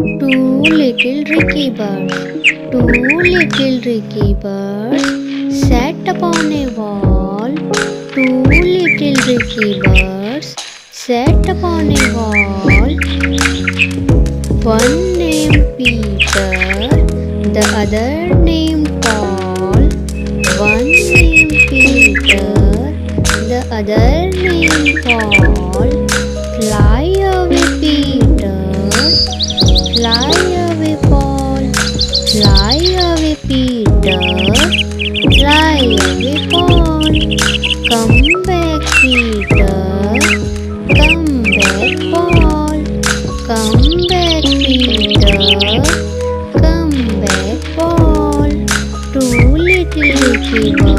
Two little Ricky birds. Two little Ricky birds sat upon a wall. Two little Ricky birds sat upon a wall. One named Peter, the other named Paul. One named Peter, the other named Paul. Fly away, Peter. Fly away, Paul. Fly away, Peter. Fly away, Paul. Come back, Peter. Come back, Paul. Come back, Peter. Come back, Paul. Two little Ricky birds